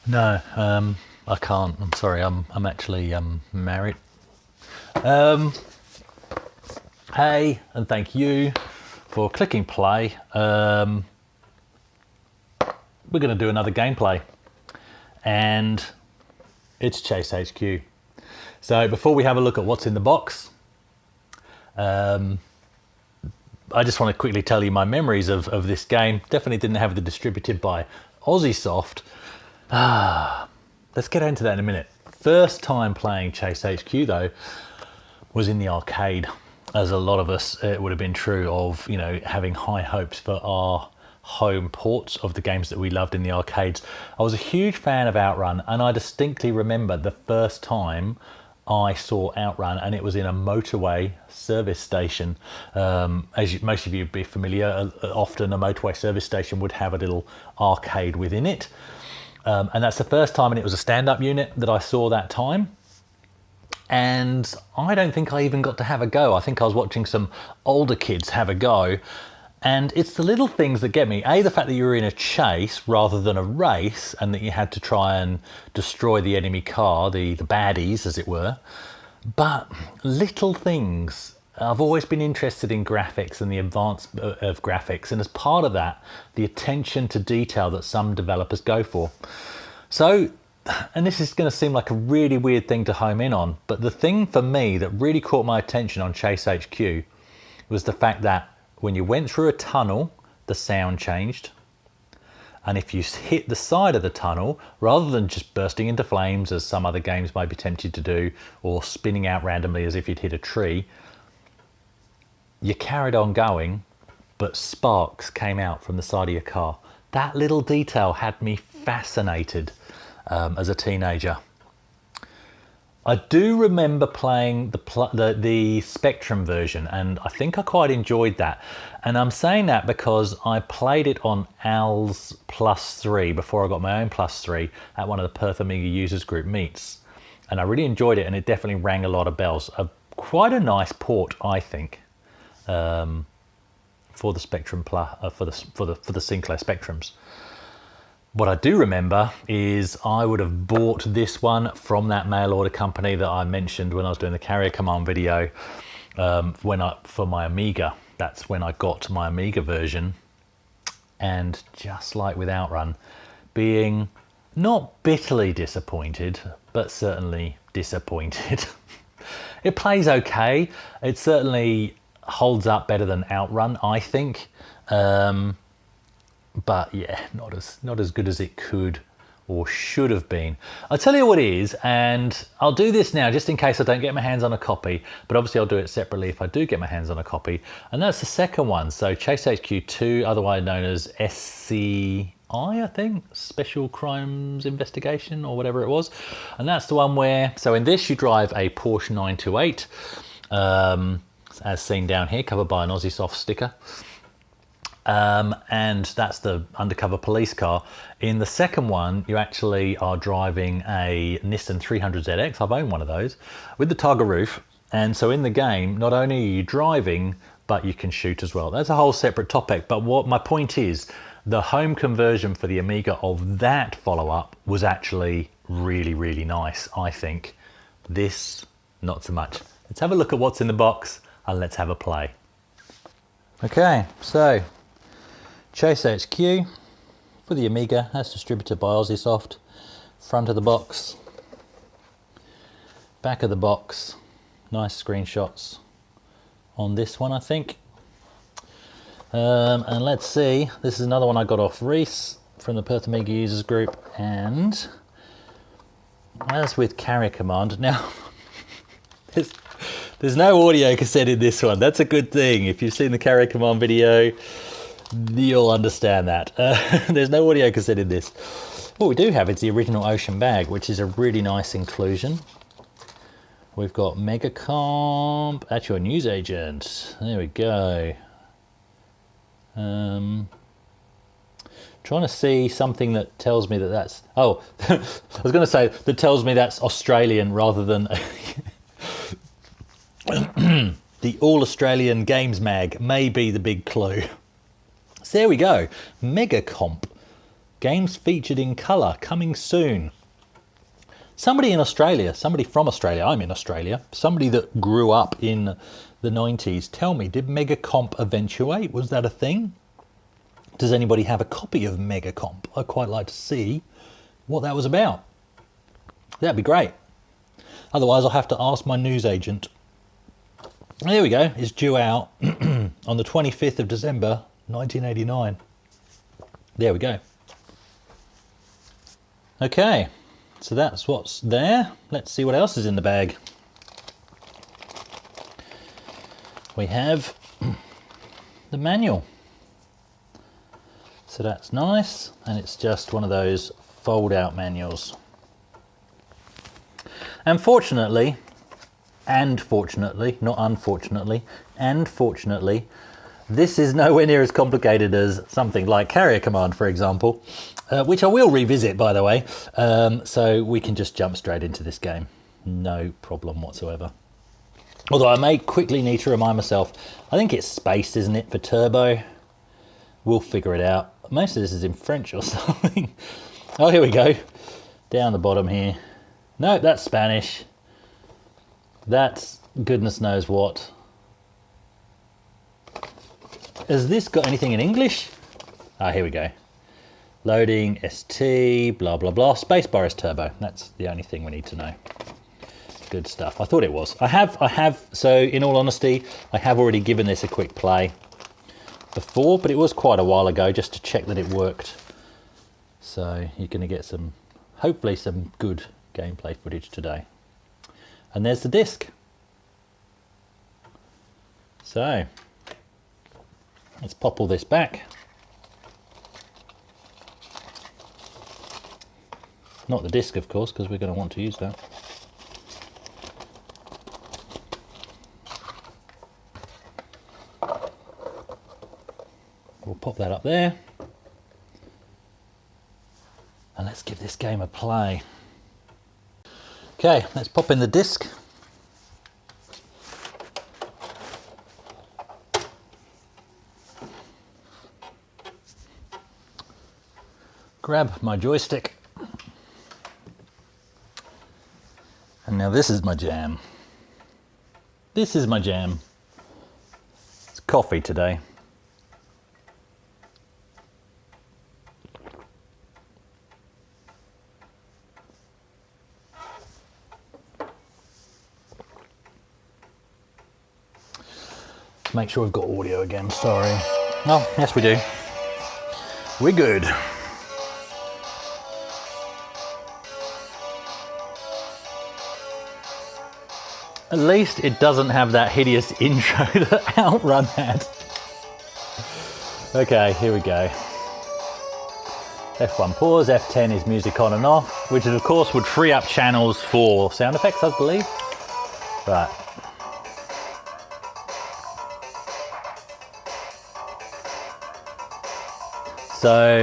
No, I can't. I'm sorry. I'm actually married. Um, hey, and thank you for clicking play. We're going to do another gameplay, and it's Chase HQ. So before we have a look at what's in the box, I just want to quickly tell you my memories of this game. Definitely didn't have the distributed by Aussiesoft. Let's get into that in a minute. First time playing Chase HQ though was in the arcade. As a lot of us, it would have been true of, you know, having high hopes for our home ports of the games that we loved in the arcades. I was a huge fan of Outrun, and I distinctly remember the first time I saw Outrun, and it was in a motorway service station. Most of you would be familiar, often a motorway service station would have a little arcade within it. And that's the first time, and it was a stand-up unit that I saw that time. And I don't think I even got to have a go. I think I was watching some older kids have a go. And it's the little things that get me. A, the fact that you were in a chase rather than a race, and that you had to try and destroy the enemy car, the baddies, as it were. But little things. I've always been interested in graphics and the advance of graphics. And as part of that, the attention to detail that some developers go for. So, and this is going to seem like a really weird thing to home in on, but the thing for me that really caught my attention on Chase HQ was the fact that when you went through a tunnel, the sound changed. And if you hit the side of the tunnel, rather than just bursting into flames as some other games might be tempted to do, or spinning out randomly as if you'd hit a tree, you carried on going, but sparks came out from the side of your car. That little detail had me fascinated. As a teenager. I do remember playing the Spectrum version, and I think I quite enjoyed that. And I'm saying that because I played it on Al's +3 before I got my own +3 at one of the Perth Amiga users group meets. And I really enjoyed it, and it definitely rang a lot of bells. Quite a nice port, I think, for the Spectrum for the Sinclair Spectrums. What I do remember is I would have bought this one from that mail order company that I mentioned when I was doing the Carrier Command video for my Amiga. That's when I got my Amiga version. And just like with Outrun, being not bitterly disappointed, but certainly disappointed. It plays okay. It certainly holds up better than Outrun, I think. But yeah, not as good as it could or should have been. I'll tell you what it is, and I'll do this now just in case I don't get my hands on a copy, but obviously I'll do it separately if I do get my hands on a copy. And that's the second one, so Chase HQ2, otherwise known as SCI, I think, Special Crimes Investigation or whatever it was. And that's the one where, so in this you drive a Porsche 928, as seen down here, covered by an Aussiesoft sticker. And that's the undercover police car. In the second one, you actually are driving a Nissan 300ZX. I've owned one of those with the Targa roof. And so in the game, not only are you driving, but you can shoot as well. That's a whole separate topic. But what my point is, the home conversion for the Amiga of that follow-up was actually really, really nice, I think. This, not so much. Let's have a look at what's in the box and let's have a play. Okay, so Chase HQ for the Amiga, that's distributed by Aussiesoft. Front of the box, back of the box, nice screenshots on this one, I think. And let's see, this is another one I got off Reese from the Perth Amiga users group, and as with Carrier Command, now there's no audio cassette in this one. That's a good thing. If you've seen the Carrier Command video, you'll understand that. There's no audio cassette in this. What we do have is the original Ocean Bag, which is a really nice inclusion. We've got Megacomp at your newsagent. There we go. Trying to see something that tells me that that's... Oh, I was going to say that tells me that's Australian rather than... The All Australian Games Mag may be the big clue. So there we go, Megacomp. Games featured in colour, coming soon. Somebody in Australia, somebody from Australia, I'm in Australia, somebody that grew up in the 90s, tell me, did Megacomp eventuate? Was that a thing? Does anybody have a copy of Megacomp? I'd quite like to see what that was about. That'd be great. Otherwise, I'll have to ask my newsagent. There we go. It's due out on the 25th of December, 1989. There we go. Okay, so that's what's there. Let's see what else is in the bag. We have the manual. So that's nice, and it's just one of those fold-out manuals. And fortunately, and fortunately, not unfortunately, and fortunately, this is nowhere near as complicated as something like Carrier Command, for example, which I will revisit, by the way, so we can just jump straight into this game. No problem whatsoever. Although I may quickly need to remind myself, I think it's spaced, isn't it, for turbo? We'll figure it out. Most of this is in French or something. Oh, here we go. Down the bottom here. No, that's Spanish. That's goodness knows what. Has this got anything in English? Ah, here we go. Loading, ST, blah, blah, blah. Spacebar is turbo. That's the only thing we need to know. Good stuff. I thought it was. I have, so in all honesty, I have already given this a quick play before, but it was quite a while ago just to check that it worked. So you're going to get some, hopefully some good gameplay footage today. And there's the disc. So let's pop all this back. Not the disc, of course, because we're going to want to use that. We'll pop that up there. And let's give this game a play. Okay, let's pop in the disc. Grab my joystick. And now this is my jam. This is my jam. It's coffee today. Make sure we've got audio again, sorry. Oh, yes we do. We're good. At least it doesn't have that hideous intro that Outrun had. Okay, here we go. F1 pause, F10 is music on and off, which of course would free up channels for sound effects, I believe. Right. So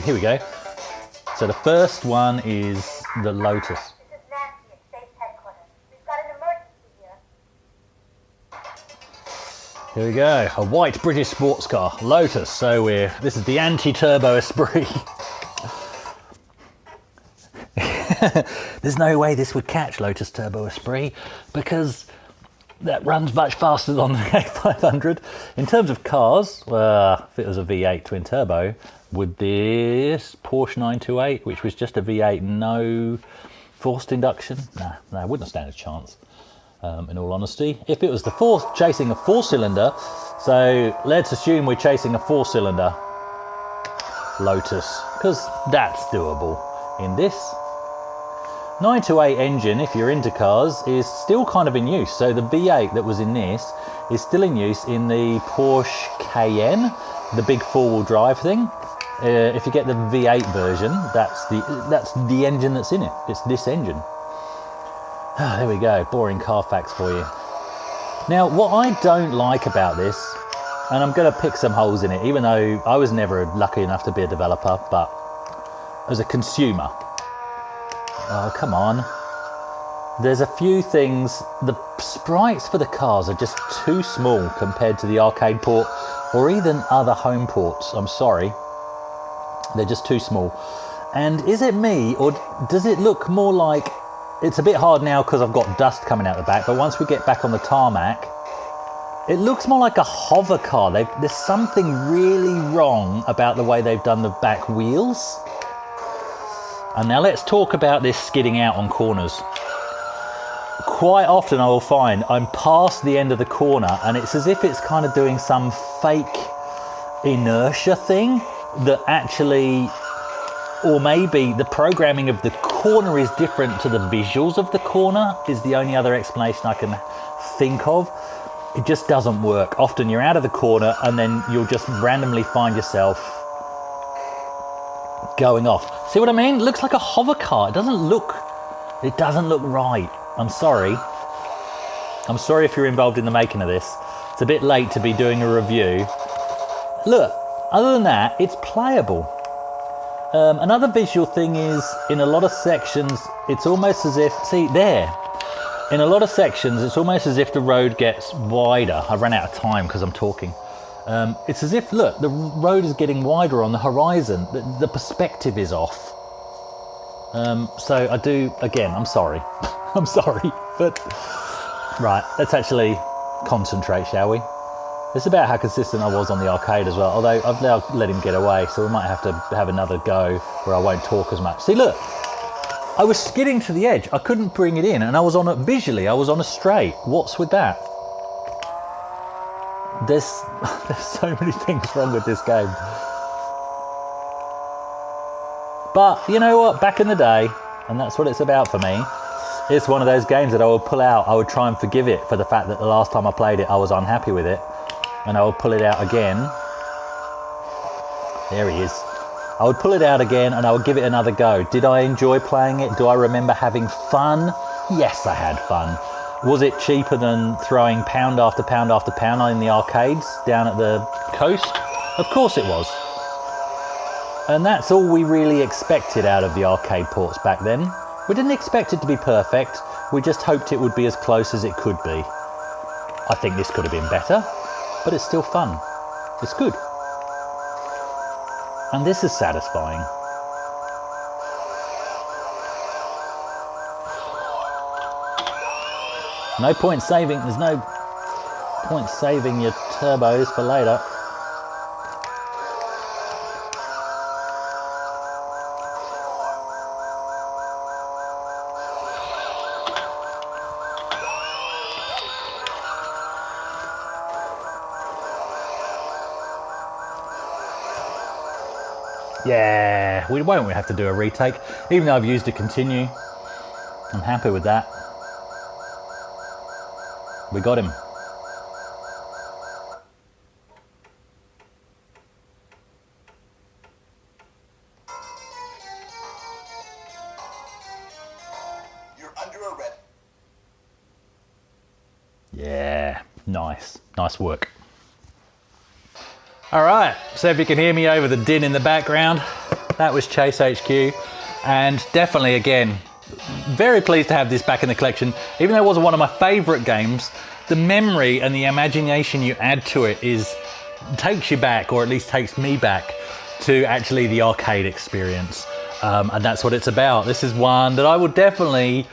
here we go. So the first one is the Lotus. This is Nancy at Space Headquarters. We've got an emergency here. Here we go. A white British sports car, Lotus. So this is the anti-turbo Esprit. There's no way this would catch Lotus Turbo Esprit because that runs much faster than the A500. In terms of cars, if it was a V8 twin turbo, would this Porsche 928, which was just a V8, no forced induction? Nah, it wouldn't stand a chance, in all honesty. If it was the chasing a four-cylinder, so let's assume we're chasing a four-cylinder Lotus, because that's doable. In this 928 engine, if you're into cars, is still kind of in use. So the V8 that was in this is still in use in the Porsche Cayenne, the big four-wheel drive thing. If you get the V8 version, that's the engine that's in it. It's this engine. There we go, boring car facts for you. Now, what I don't like about this, and I'm going to pick some holes in it, even though I was never lucky enough to be a developer, but as a consumer, oh, come on. There's a few things, the sprites for the cars are just too small compared to the arcade port or even other home ports, I'm sorry. They're just too small. And is it me, or does it look more like, it's a bit hard now because I've got dust coming out the back, but once we get back on the tarmac, it looks more like a hover car. There's something really wrong about the way they've done the back wheels. And now let's talk about this skidding out on corners. Quite often I will find I'm past the end of the corner and it's as if it's kind of doing some fake inertia thing that actually, or maybe the programming of the corner is different to the visuals of the corner, is the only other explanation I can think of. It just doesn't work. Often you're out of the corner and then you'll just randomly find yourself going off. See what I mean? It looks like a hover car. It doesn't look right. I'm sorry. I'm sorry if you're involved in the making of this. It's a bit late to be doing a review. Look, other than that, it's playable. Another visual thing is, in a lot of sections, it's almost as if, see there, in a lot of sections, it's almost as if the road gets wider. I ran out of time because I'm talking. It's as if, look, the road is getting wider on the horizon. The perspective is off. So I do, again, I'm sorry. I'm sorry, but right, let's actually concentrate, shall we? It's about how consistent I was on the arcade as well, although I've now let him get away, so we might have to have another go where I won't talk as much. See, look, I was skidding to the edge. I couldn't bring it in, and I was on it visually. I was on a straight. What's with that? There's so many things wrong with this game. But you know what? Back in the day, and that's what it's about for me, it's one of those games that I would pull out. I would try and forgive it for the fact that the last time I played it, I was unhappy with it. And I would pull it out again. There he is. I would pull it out again and I would give it another go. Did I enjoy playing it? Do I remember having fun? Yes, I had fun. Was it cheaper than throwing pound after pound after pound in the arcades down at the coast? Of course it was. And that's all we really expected out of the arcade ports back then. We didn't expect it to be perfect. We just hoped it would be as close as it could be. I think this could have been better, but it's still fun. It's good. And this is satisfying. No point saving, there's no point saving your turbos for later. Yeah, we won't have to do a retake, even though I've used a continue. I'm happy with that. We got him. You're under arrest. Yeah, nice. Nice work. All right, so if you can hear me over the din in the background, that was Chase HQ. And definitely, again, very pleased to have this back in the collection. Even though it wasn't one of my favorite games, the memory and the imagination you add to it takes you back, or at least takes me back, to actually the arcade experience. And that's what it's about. This is one that I would definitely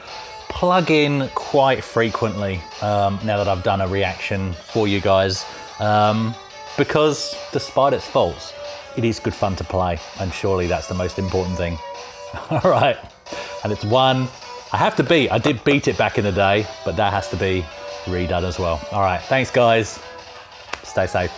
plug in quite frequently now that I've done a reaction for you guys. Because despite its faults, it is good fun to play, and surely that's the most important thing. All right, and it's one I have to beat. I did beat it back in the day, but that has to be redone as well. All right, thanks guys. Stay safe.